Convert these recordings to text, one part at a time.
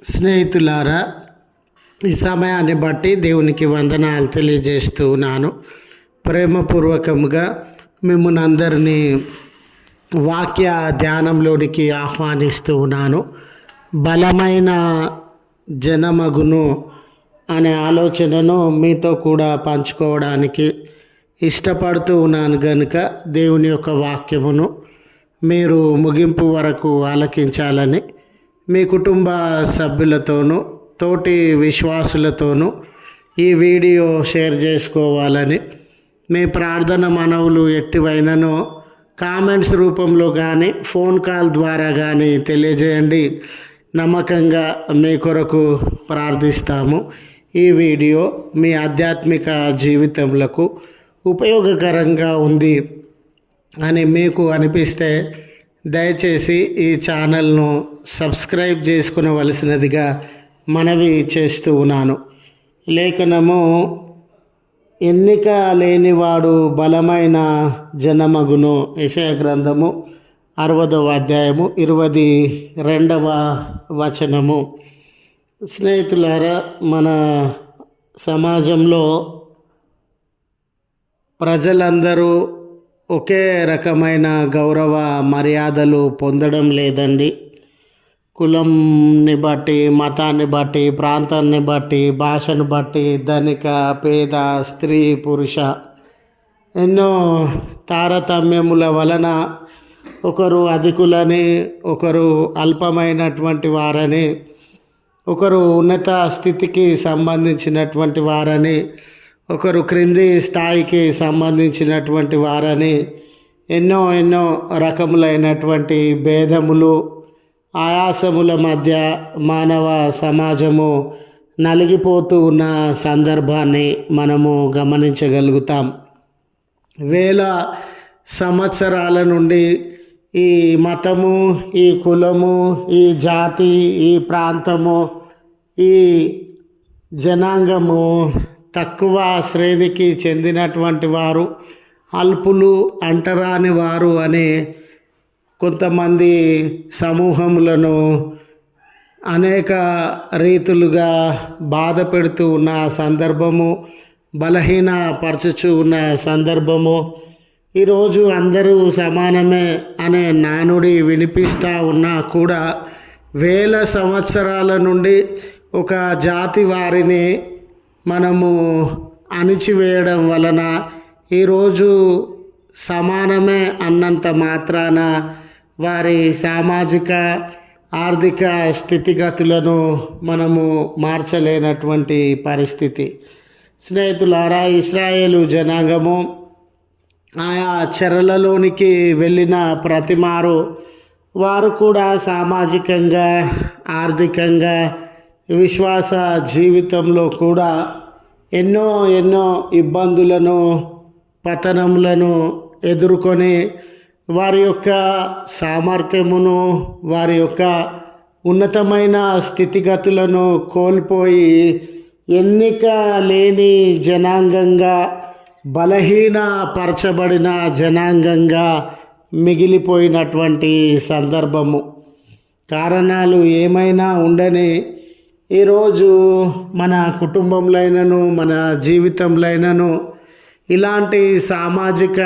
స్నేహితులారా, ఈ సమయాన్ని బట్టి దేవునికి వందనాలు తెలియజేస్తూ ఉన్నాను. ప్రేమపూర్వకంగా మిమ్మల్ని అందరినీ వాక్య ధ్యానంలోనికి ఆహ్వానిస్తూ ఉన్నాను. బలమైన జనమగును అనే ఆలోచనను మీతో కూడా పంచుకోవడానికి ఇష్టపడుతూ ఉన్నాను కనుక దేవుని యొక్క వాక్యమును మీరు ముగింపు వరకు ఆలకించాలని మీ కుటుంబ సభ్యులతోనూ తోటి విశ్వాసులతోనూ ఈ వీడియో షేర్ చేసుకోవాలని మీ ప్రార్థన మనవులు ఎట్టివైనను కామెంట్స్ రూపంలో కానీ ఫోన్ కాల్ ద్వారా కానీ తెలియజేయండి. నమ్మకంగా మీ కొరకు ప్రార్థిస్తాము. ఈ వీడియో మీ ఆధ్యాత్మిక జీవితములకు ఉపయోగకరంగా ఉంది అని మీకు అనిపిస్తే దయచేసి ఈ ఛానల్ను సబ్స్క్రైబ్ చేసుకునవలసినదిగా మనవి చేస్తూ ఉన్నాను. లేఖనము, ఎన్నిక లేనివాడు బలమైన జనమగును. యెషయా గ్రంథము 60వ అధ్యాయము 22వ వచనము. స్నేహితులారా, మన సమాజంలో ప్రజలందరూ ఒకే రకమైన గౌరవ మర్యాదలు పొందడం లేదండి. కులంని బట్టి, మతాన్ని బట్టి, ప్రాంతాన్ని బట్టి, భాషను బట్టి, ధనిక పేద, స్త్రీ పురుష ఎన్నో తారతమ్యముల వలన ఒకరు అధికులని, ఒకరు అల్పమైనటువంటి వారని, ఒకరు ఉన్నత స్థితికి సంబంధించినటువంటి వారని, ఒకరు క్రింది స్థాయికి సంబంధించినటువంటి వారని ఎన్నో రకములైనటువంటి భేదములు, ఆయాసముల మధ్య మానవ సమాజము నలిగిపోతూ ఉన్న సందర్భాన్ని మనము గమనించగలుగుతాం. వేల సంవత్సరాల నుండి ఈ మతము, ఈ కులము, ఈ జాతి, ఈ ప్రాంతము, ఈ జనాంగము తక్కువ శ్రేణికి చెందినటువంటి వారు, అల్పులు, అంటరాని వారు అనే కొంతమంది సమూహములను అనేక రీతులుగా బాధ పెడుతూ ఉన్న సందర్భము, బలహీనపరచుచూ ఉన్న సందర్భము. ఈరోజు అందరూ సమానమే అనే నానుడి వినిపిస్తూ ఉన్నా కూడా వేల సంవత్సరాల నుండి ఒక జాతి వారిని మనము అణిచివేయడం వలన ఈరోజు సమానమే అన్నంత మాత్రాన వారి సామాజిక ఆర్థిక స్థితిగతులను మనము మార్చలేనటువంటి పరిస్థితి. స్నేహితులారా, ఇశ్రాయేలు జనాంగము ఆయా చెరలలోనికి వెళ్ళిన ప్రతిమారు వారు కూడా సామాజికంగా, ఆర్థికంగా, విశ్వాస జీవితంలో కూడా ఎన్నో ఇబ్బందులను, పతనములను ఎదుర్కొని వారి యొక్క సామర్థ్యమును, వారి యొక్క ఉన్నతమైన స్థితిగతులను కోల్పోయి ఎన్నిక లేని జనాంగంగా, బలహీనపరచబడిన జనాంగంగా మిగిలిపోయినటువంటి సందర్భము. కారణాలు ఏమైనా ఉండని ఈరోజు మన కుటుంబంలోనూ మన జీవితంలోనూ ఇలాంటి సామాజిక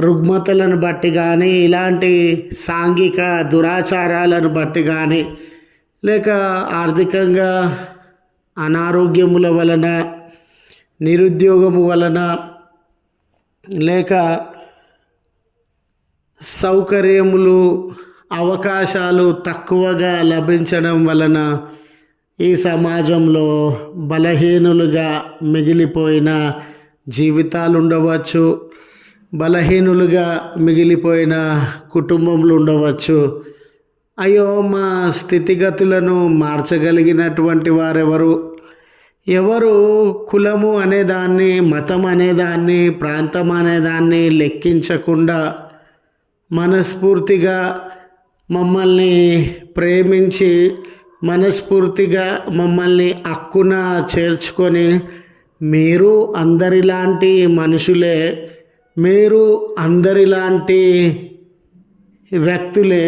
రుగ్మతలను బట్టి కానీ, ఇలాంటి సాంఘిక దురాచారాలను బట్టి కానీ, లేక ఆర్థికంగా అనారోగ్యముల వలన, నిరుద్యోగము వలన, లేక సౌకర్యములు, అవకాశాలు తక్కువగా లభించడం వలన ఈ సమాజంలో బలహీనులుగా మిగిలిపోయిన జీవితాలు ఉండవచ్చు, బలహీనులుగా మిగిలిపోయిన కుటుంబములు ఉండవచ్చు. అయ్యో, మా స్థితిగతులను మార్చగలిగినటువంటి వారెవరు? ఎవరు కులము అనేదాన్ని, మతం అనేదాన్ని, ప్రాంతం అనేదాన్ని లెక్కించకుండా మనస్ఫూర్తిగా మమ్మల్ని ప్రేమించి, మనస్ఫూర్తిగా మమ్మల్ని హక్కున చేర్చుకొని, మీరు అందరిలాంటి మనుషులే, మీరు అందరిలాంటి వ్యక్తులే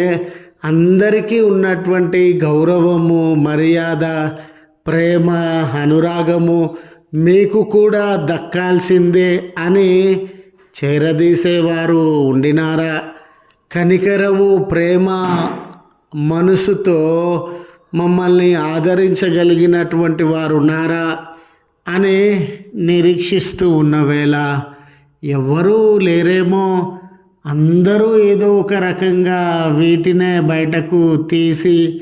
అందరికీ ఉన్నటువంటి గౌరవము, మర్యాద, ప్రేమ, అనురాగము మీకు కూడా దక్కాల్సిందే అని చేరదీసేవారు ఉండినారా? కనికరము, ప్రేమ మనసుతో మమ్మల్ని ఆదరించగలిగినటువంటి వారు ఉన్నారా అని నిరీక్షిస్తూ ఉన్న వేళ ఎవ్వరూ లేరేమో, అందరూ ఏదో ఒక రకంగా వీటినే బయటకు తీసి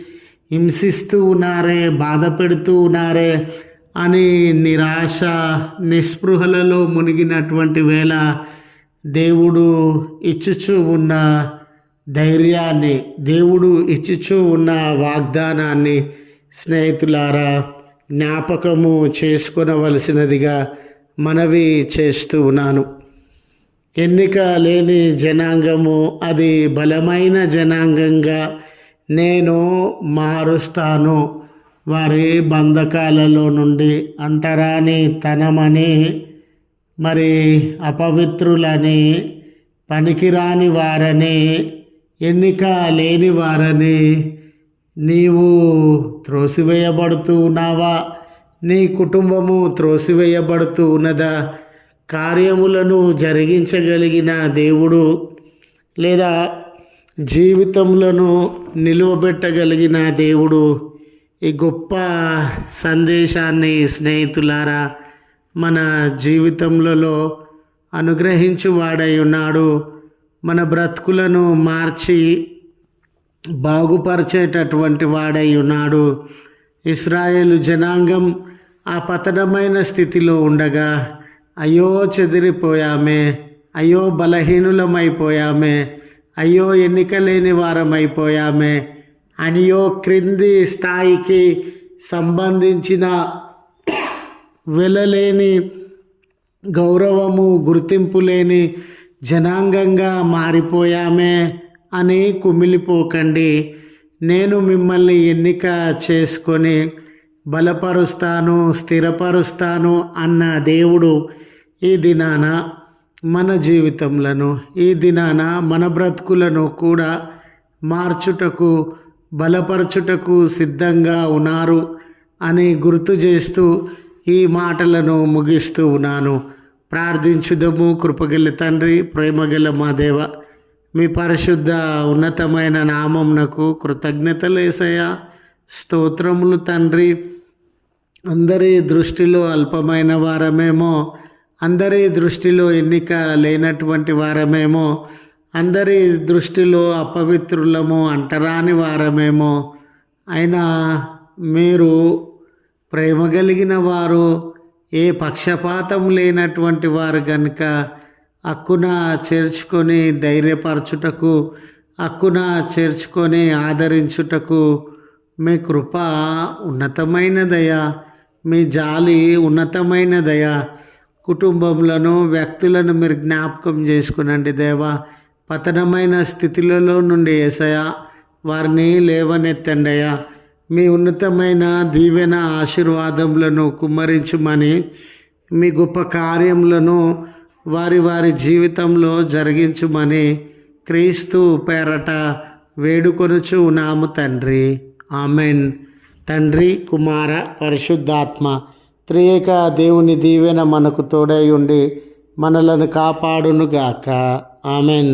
హింసిస్తూ ఉన్నారే, బాధ పెడుతూ ఉన్నారే అని నిరాశ, నిస్పృహలలో మునిగినటువంటి వేళ దేవుడు ఇచ్చుచూ ఉన్న ధైర్యాన్ని, దేవుడు ఇచ్చుచూ ఉన్న వాగ్దానాన్ని స్నేహితులారా జ్ఞాపకము చేసుకొనవలసినదిగా మనవి చేస్తూ ఉన్నాను. ఎన్నిక లేని జనాంగము అది బలమైన జనాంగంగా నేను మారుస్తాను. వారి బంధకాలలో నుండి అంటరాని తనమని, మరి అపవిత్రులని, పనికిరాని వారని, ఎన్నిక లేని వారని నీవు త్రోసివేయబడుతూ ఉన్నావా? నీ కుటుంబము త్రోసివేయబడుతూ ఉన్నదా? కార్యములను జరిగించగలిగిన దేవుడు లేదా జీవితములను నిలువబెట్టగలిగిన దేవుడు ఈ గొప్ప సందేశాన్ని స్నేహితులారా మన జీవితములలో అనుగ్రహించువాడై ఉన్నాడు. మన బ్రతుకులను మార్చి బాగుపరిచేటటువంటి వాడై ఉన్నాడు. ఇశ్రాయేలు జనాంగం ఆ పతనమైన స్థితిలో ఉండగా అయ్యో చెదిరిపోయామే, అయ్యో బలహీనులమైపోయామే, అయ్యో ఎన్నిక లేని వారమైపోయామే అనియో క్రింది స్థాయికి సంబంధించిన వెలలేని, గౌరవము, గుర్తింపు లేని జనాంగంగా మారిపోయామే అని కుమిలిపోకండి. నేను మిమ్మల్ని ఎన్నిక చేసుకొని బలపరుస్తాను, స్థిరపరుస్తాను అన్న దేవుడు ఈ దినాన మన జీవితములను, ఈ దినాన మన బ్రతుకులను కూడా మార్చుటకు, బలపరచుటకు సిద్ధంగా ఉన్నారు అని గుర్తు చేస్తూ ఈ మాటలను ముగిస్తూ ఉన్నాను. ప్రార్థించుదము. కృపగల తండ్రి, ప్రేమగల మా దేవ, మీ పరిశుద్ధ ఉన్నతమైన నామమునకు కృతజ్ఞతలు యేసయ్యా. స్తోత్రములు తండ్రి. అందరి దృష్టిలో అల్పమైన వారమేమో, అందరి దృష్టిలో ఎన్నిక లేనటువంటి వారమేమో, అందరి దృష్టిలో అపవిత్రులము, అంటరాని వారమేమో, అయినా మీరు ప్రేమ కలిగిన వారు, ఏ పక్షపాతం లేనటువంటి వారు కనుక హక్కున చేర్చుకొని ధైర్యపరచుటకు, హక్కున చేర్చుకొని ఆదరించుటకు మీ కృప ఉన్నతమైనదయా, మీ జాలి ఉన్నతమైనదయా. కుటుంబములను, వ్యక్తులను మీరు జ్ఞాపకం చేసుకునండి దేవా. పతనమైన స్థితిలలో నుండి యేసయ్యా వారిని లేవనెత్తండి అయ్యా. మీ ఉన్నతమైన దీవెన ఆశీర్వాదములను కుమ్మరించుమని, మీ గొప్ప కార్యములను వారి వారి జీవితంలో జరిగించుమని క్రీస్తు పేరట వేడుకొనుచు ఉన్నాము తండ్రి. ఆమెన్. తండ్రి, కుమార, పరిశుద్ధాత్మ త్రియేక దేవుని దీవెన మనకు తోడై ఉండి మనలను కాపాడునుగాక. ఆమెన్.